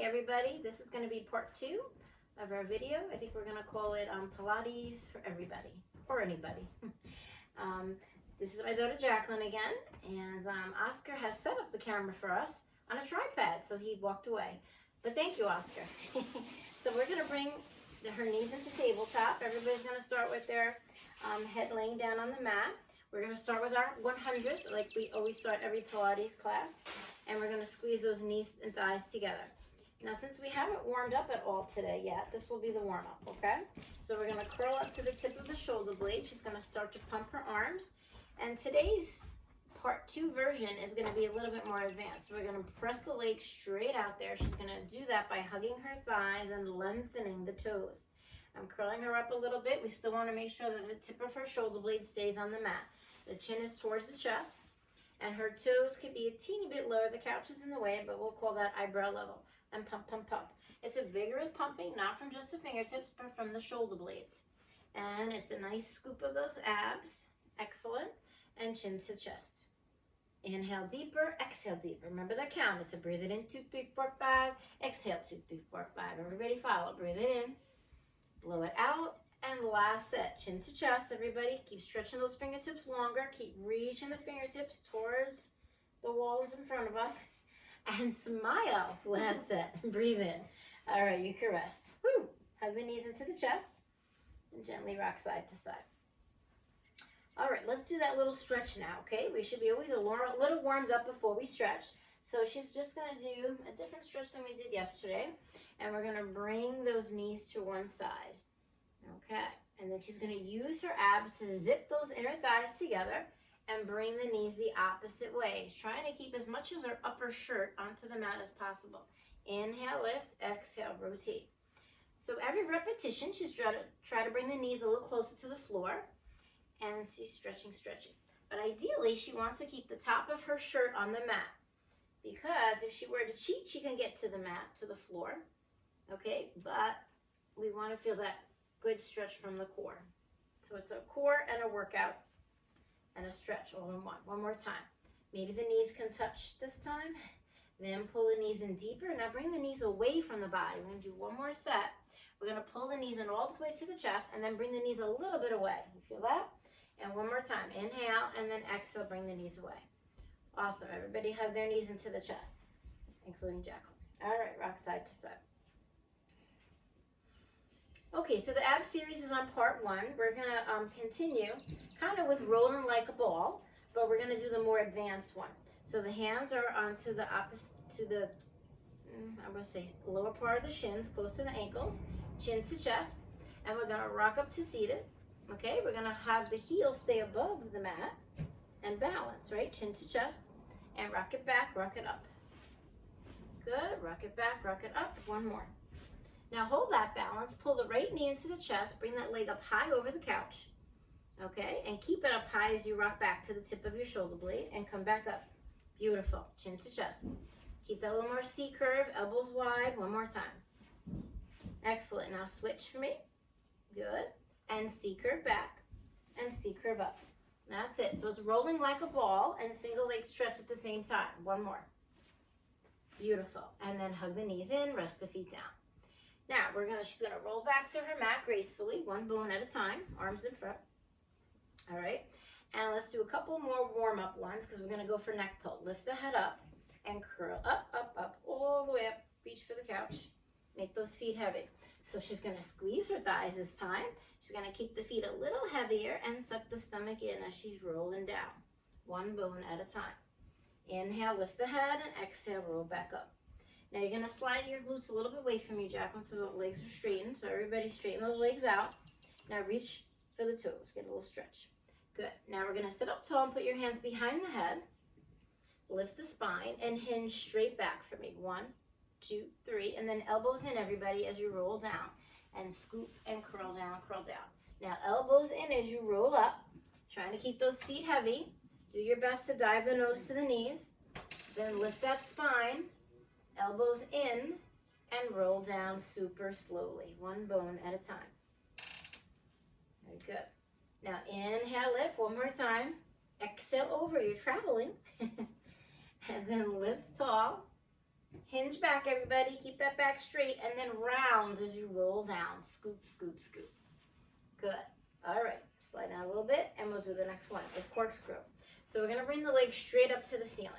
everybody, this is going to be part 2 of our video. I think we're going to call it Pilates for everybody or anybody. This is my daughter Jacqueline again, and Oscar has set up the camera for us on a tripod, so he walked away. But thank you, Oscar. So we're going to bring her knees into tabletop. Everybody's going to start with their head laying down on the mat. We're going to start with our 100, like we always start every Pilates class. And we're going to squeeze those knees and thighs together. Now, since we haven't warmed up at all today yet, this will be the warm-up, okay? So we're going to curl up to the tip of the shoulder blade. She's going to start to pump her arms. And today's part 2 version is going to be a little bit more advanced. So we're going to press the legs straight out there. She's going to do that by hugging her thighs and lengthening the toes. I'm curling her up a little bit. We still want to make sure that the tip of her shoulder blade stays on the mat. The chin is towards the chest. And her toes could be a teeny bit lower. The couch is in the way, but we'll call that eyebrow level. And pump, pump, pump. It's a vigorous pumping, not from just the fingertips, but from the shoulder blades. And it's a nice scoop of those abs. Excellent. And chin to chest. Inhale deeper, exhale deeper. Remember the count. It's a breathe it in, 2, 3, 4, 5. Exhale, 2, 3, 4, 5. Everybody follow. Breathe it in. Blow it out. And last set, chin to chest, everybody. Keep stretching those fingertips longer. Keep reaching the fingertips towards the walls in front of us. And smile, last set. Breathe in. All right, you can rest. Woo. Hug the knees into the chest and gently rock side to side. All right, let's do that little stretch now, okay? We should be always a little warmed up before we stretch. So she's just going to do a different stretch than we did yesterday. And we're going to bring those knees to one side. Okay, and then she's going to use her abs to zip those inner thighs together and bring the knees the opposite way. She's trying to keep as much as her upper shirt onto the mat as possible. Inhale, lift, exhale, rotate. So every repetition, she's try to bring the knees a little closer to the floor, and she's stretching. But ideally, she wants to keep the top of her shirt on the mat, because if she were to cheat, she can get to the mat, to the floor. Okay, but we want to feel that good stretch from the core. So it's a core and a workout and a stretch all in one. One more time. Maybe the knees can touch this time. Then pull the knees in deeper. Now bring the knees away from the body. We're going to do one more set. We're going to pull the knees in all the way to the chest and then bring the knees a little bit away. You feel that? And one more time. Inhale and then exhale. Bring the knees away. Awesome. Everybody hug their knees into the chest, including Jacqueline. All right. Rock side to side. Okay, so the ab series is on part 1. We're going to continue kind of with rolling like a ball, but we're going to do the more advanced one. So the hands are onto the opposite, to the, I'm going to say lower part of the shins, close to the ankles, chin to chest, and we're going to rock up to seated. Okay, we're going to have the heels stay above the mat and balance, right? Chin to chest, and rock it back, rock it up. Good, rock it back, rock it up. One more. Now hold that balance, pull the right knee into the chest, bring that leg up high over the couch, okay? And keep it up high as you rock back to the tip of your shoulder blade and come back up. Beautiful, chin to chest. Keep that a little more C curve, elbows wide, one more time. Excellent, now switch for me. Good, and C curve back, and C curve up. That's it, so it's rolling like a ball and single leg stretch at the same time. One more. Beautiful, and then hug the knees in, rest the feet down. Now, she's going to roll back to her mat gracefully, one bone at a time, arms in front. All right, and let's do a couple more warm-up ones because we're going to go for neck pull. Lift the head up and curl up, up, up, all the way up. Reach for the couch. Make those feet heavy. So she's going to squeeze her thighs this time. She's going to keep the feet a little heavier and suck the stomach in as she's rolling down, one bone at a time. Inhale, lift the head, and exhale, roll back up. Now you're going to slide your glutes a little bit away from you, Jacqueline, so the legs are straightened. So everybody straighten those legs out. Now reach for the toes. Get a little stretch. Good. Now we're going to sit up tall and put your hands behind the head. Lift the spine and hinge straight back for me. 1, 2, 3. And then elbows in, everybody, as you roll down. And scoop and curl down, curl down. Now elbows in as you roll up. Trying to keep those feet heavy. Do your best to dive the nose to the knees. Then lift that spine. Elbows in and roll down super slowly, one bone at a time. Very good. Now inhale, lift one more time. Exhale over, you're traveling. And then lift tall Hinge back, everybody. Keep that back straight and then round as you roll down. Scoop, scoop, scoop. Good. All right. Slide down a little bit and we'll do the next one. It's corkscrew. So we're going to bring the leg straight up to the ceiling.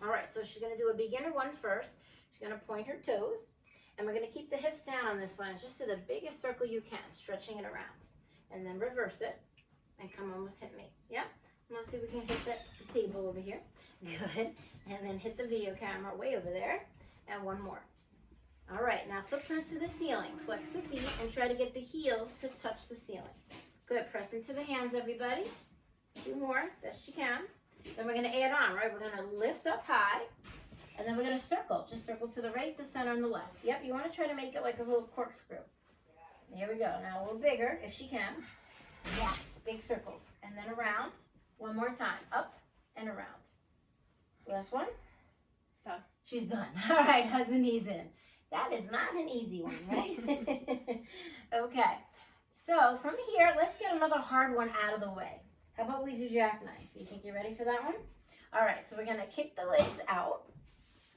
All right. So she's going to do a beginner one first. She's going to point her toes. And we're going to keep the hips down on this one. Just to the biggest circle you can, stretching it around. And then reverse it. And come almost hit me. Yeah? Let's see if we can hit the table over here. Good. And then hit the video camera way over there. And one more. All right. Now flip turns to the ceiling. Flex the feet and try to get the heels to touch the ceiling. Good. Press into the hands, everybody. 2 more. Best you can. Then we're going to add on, right? We're going to lift up high. And then we're going to circle. Just circle to the right, the center, and the left. Yep. You want to try to make it like a little corkscrew. There we go. Now a little bigger if she can. Yes. Big circles. And then around. One more time. Up and around. Last one. Done. She's done. All right, hug the knees in. That is not an easy one, right? Okay. So from here, let's get another hard one out of the way. How about we do jackknife? You think you're ready for that one? All right, so we're going to kick the legs out.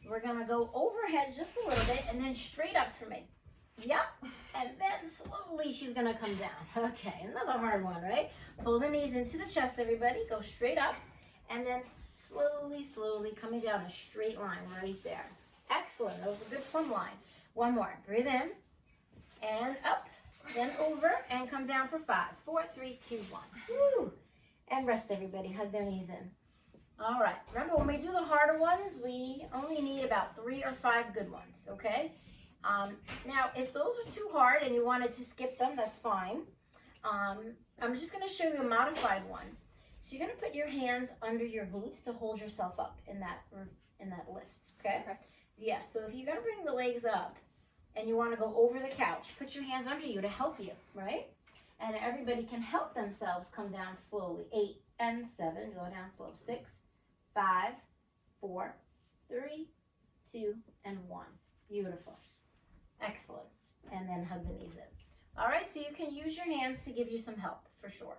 We're going to go overhead just a little bit and then straight up for me. Yep. And then slowly she's going to come down. Okay, another hard one, right? Pull the knees into the chest, everybody. Go straight up. And then slowly, slowly coming down a straight line right there. Excellent. That was a good plumb line. One more. Breathe in. And up. Then over. And come down for 5. 4, 3, 2, 1. Woo. And rest, everybody. Hug their knees in. All right. Remember, when we do the harder ones, we only need about 3 or 5 good ones, okay? Now, if those are too hard and you wanted to skip them, that's fine. I'm just going to show you a modified one. So you're going to put your hands under your glutes to hold yourself up in that lift, okay? Yeah, so if you're going to bring the legs up and you want to go over the couch, put your hands under you to help you, right? And everybody can help themselves come down slowly. 8 and 7, go down slow. 6, 5, 4, 3, 2, and 1. Beautiful. Excellent. And then hug the knees in. All right, so you can use your hands to give you some help, for sure.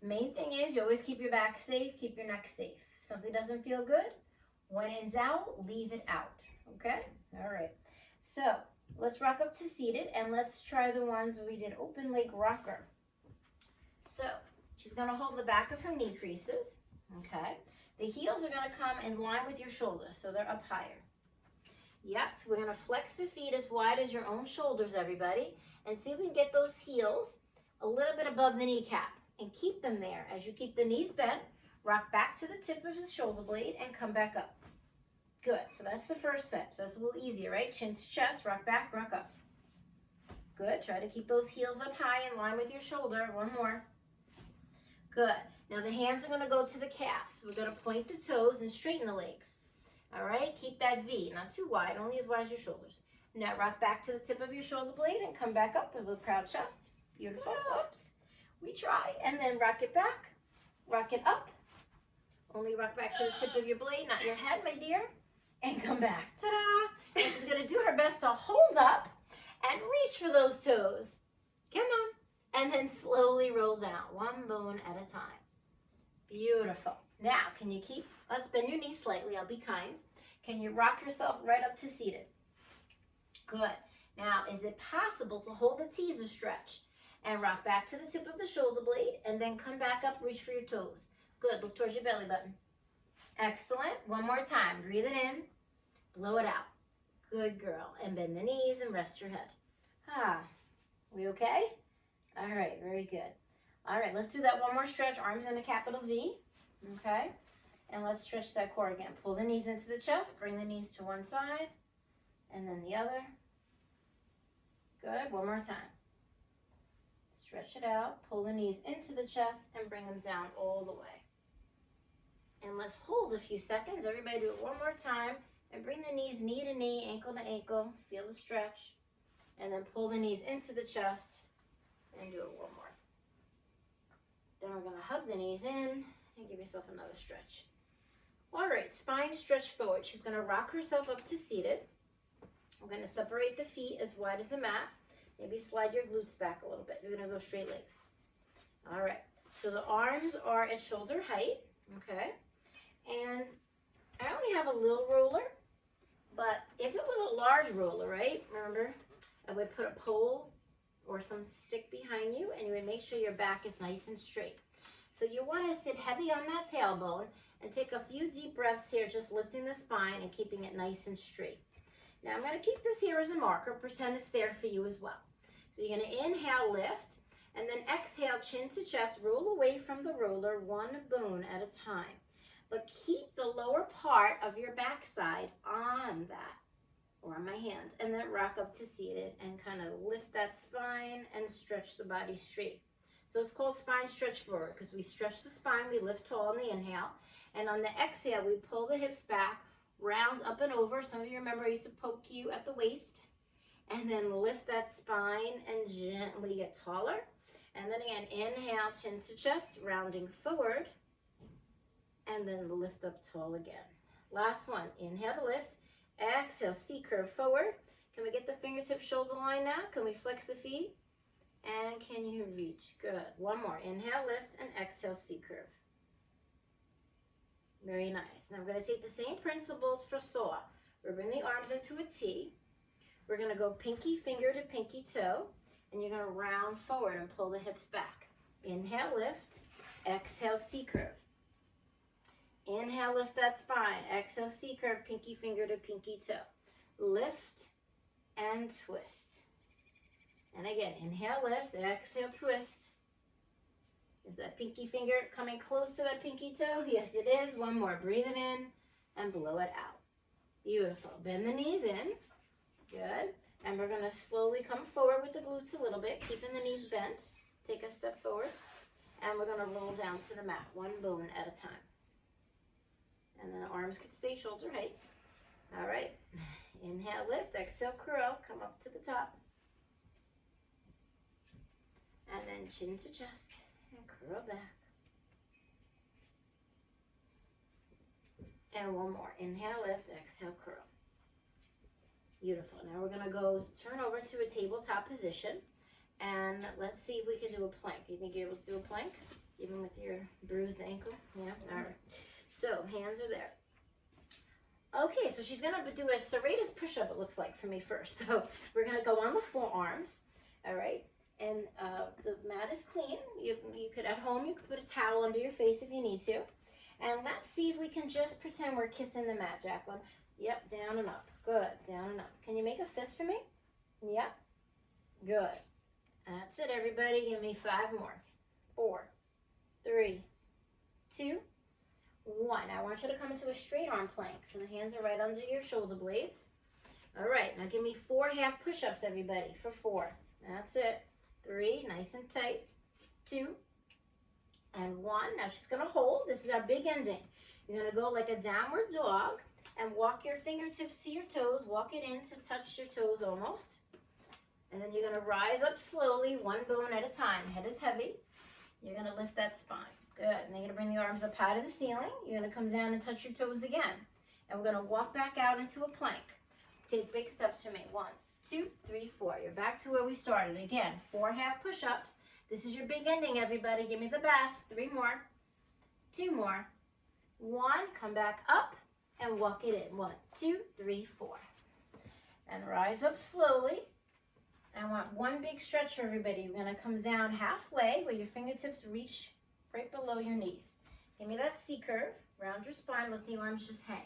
Main thing is you always keep your back safe, keep your neck safe. If something doesn't feel good, when in doubt, leave it out. Okay? All right. So let's rock up to seated and let's try the ones where we did open leg rocker. So she's going to hold the back of her knee creases. Okay? The heels are going to come in line with your shoulders, so they're up higher. Yep, we're going to flex the feet as wide as your own shoulders, everybody, and see if we can get those heels a little bit above the kneecap and keep them there. As you keep the knees bent, rock back to the tip of the shoulder blade and come back up. Good, so that's the first step. So that's a little easier, right? Chin to chest, rock back, rock up. Good, try to keep those heels up high in line with your shoulder. One more. Good. Now the hands are going to go to the calves. We're going to point the toes and straighten the legs. All right, keep that V, not too wide, only as wide as your shoulders. Now rock back to the tip of your shoulder blade and come back up with a proud chest. Beautiful. Whoops. We try. And then rock it back. Rock it up. Only rock back to the tip of your blade, not your head, my dear. And come back. Ta-da! And she's going to do her best to hold up and reach for those toes. Come on. And then slowly roll down, one bone at a time. Beautiful. Now, can you let's bend your knees slightly. I'll be kind. Can you rock yourself right up to seated? Good. Now, is it possible to hold the teaser stretch and rock back to the tip of the shoulder blade and then come back up, reach for your toes? Good. Look towards your belly button. Excellent. One more time. Breathe it in. Blow it out. Good girl. And bend the knees and rest your head. We okay? All right. Very good. All right. Let's do that one more stretch. Arms in a capital V. Okay? And let's stretch that core again. Pull the knees into the chest. Bring the knees to one side. And then the other. Good. One more time. Stretch it out. Pull the knees into the chest and bring them down all the way. And let's hold a few seconds. Everybody do it one more time. And bring the knees knee to knee, ankle to ankle. Feel the stretch. And then pull the knees into the chest. And do it one more. Then we're going to hug the knees in. And give yourself another stretch. All right, spine stretch forward. She's going to rock herself up to seated. We're going to separate the feet as wide as the mat. Maybe slide your glutes back a little bit. You're going to go straight legs. All right, so the arms are at shoulder height, okay? And I only have a little ruler, but if it was a large ruler, right? Remember, I would put a pole or some stick behind you, and you would make sure your back is nice and straight. So you want to sit heavy on that tailbone and take a few deep breaths here, just lifting the spine and keeping it nice and straight. Now I'm going to keep this here as a marker. Pretend it's there for you as well. So you're going to inhale, lift, and then exhale, chin to chest, roll away from the ruler, one boon at a time. But keep the lower part of your backside on that, or on my hand, and then rock up to seated and kind of lift that spine and stretch the body straight. So it's called spine stretch forward because we stretch the spine, we lift tall on the inhale, and on the exhale, we pull the hips back, round up and over. Some of you remember I used to poke you at the waist, and then lift that spine and gently get taller. And then again, inhale, chin to chest, rounding forward, and then lift up tall again. Last one, inhale to lift, exhale, C curve forward. Can we get the fingertip shoulder line now? Can we flex the feet? And can you reach? Good. One more. Inhale, lift, and exhale, C curve. Very nice. Now we're going to take the same principles for saw. We're bringing the arms into a T. We're going to go pinky finger to pinky toe, and you're going to round forward and pull the hips back. Inhale, lift. Exhale, C curve. Inhale, lift that spine. Exhale, C curve, pinky finger to pinky toe. Lift and twist. And again, inhale, lift, exhale, twist. Is that pinky finger coming close to that pinky toe? Yes, it is. One more. Breathe it in and blow it out. Beautiful. Bend the knees in. Good. And we're going to slowly come forward with the glutes a little bit, keeping the knees bent. Take a step forward. And we're going to roll down to the mat, one bone at a time. And then the arms can stay shoulder height. All right. Inhale, lift, exhale, curl. Come up to the top. And then chin to chest and curl back. And one more. Inhale, lift, exhale, curl. Beautiful. Now we're going to go turn over to a tabletop position. And let's see if we can do a plank. You think you're able to do a plank? Even with your bruised ankle? Yeah? All right. So hands are there. Okay, so she's going to do a serratus push-up, it looks like, for me first. So we're going to go on the forearms. All right. And the mat is clean. You could, at home, you could put a towel under your face if you need to. And let's see if we can just pretend we're kissing the mat, Jacqueline. Yep, down and up. Good, down and up. Can you make a fist for me? Yep. Good. That's it, everybody. Give me 5 more. 4, 3, 2, 1. I want you to come into a straight arm plank. So the hands are right under your shoulder blades. All right, now give me 4 half push-ups, everybody, for 4. That's it. 3, nice and tight. 2, and 1. Now she's going to hold. This is our big ending. You're going to go like a downward dog and walk your fingertips to your toes. Walk it in to touch your toes almost. And then you're going to rise up slowly, one bone at a time. Head is heavy. You're going to lift that spine. Good. And then you're going to bring the arms up high to the ceiling. You're going to come down and touch your toes again. And we're going to walk back out into a plank. Take big steps for me. 1, 2, 3, 4. You're back to where we started. Again, 4 half push-ups. This is your big ending, everybody. Give me the best. 3 more. 2 more. 1. Come back up and walk it in. 1, 2, 3, 4. And rise up slowly. I want one big stretch for everybody. You're going to come down halfway where your fingertips reach right below your knees. Give me that C curve. Round your spine. Let the arms just hang.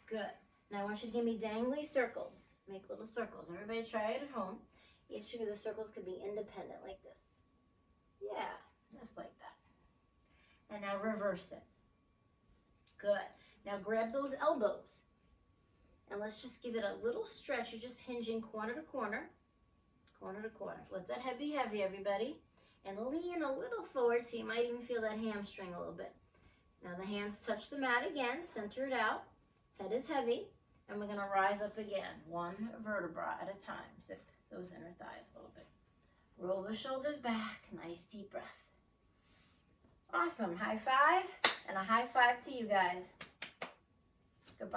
Good. Now I want you to give me dangly circles. Make little circles. Everybody try it at home. Each of the circles could be independent like this. Yeah, just like that. And now reverse it. Good. Now grab those elbows. And let's just give it a little stretch. You're just hinging corner to corner. Corner to corner. Let that head be heavy, everybody. And lean a little forward so you might even feel that hamstring a little bit. Now the hands touch the mat again. Center it out. Head is heavy. And we're going to rise up again. 1 vertebra at a time. Zip those inner thighs a little bit. Roll the shoulders back. Nice deep breath. Awesome. High five. And a high five to you guys. Goodbye.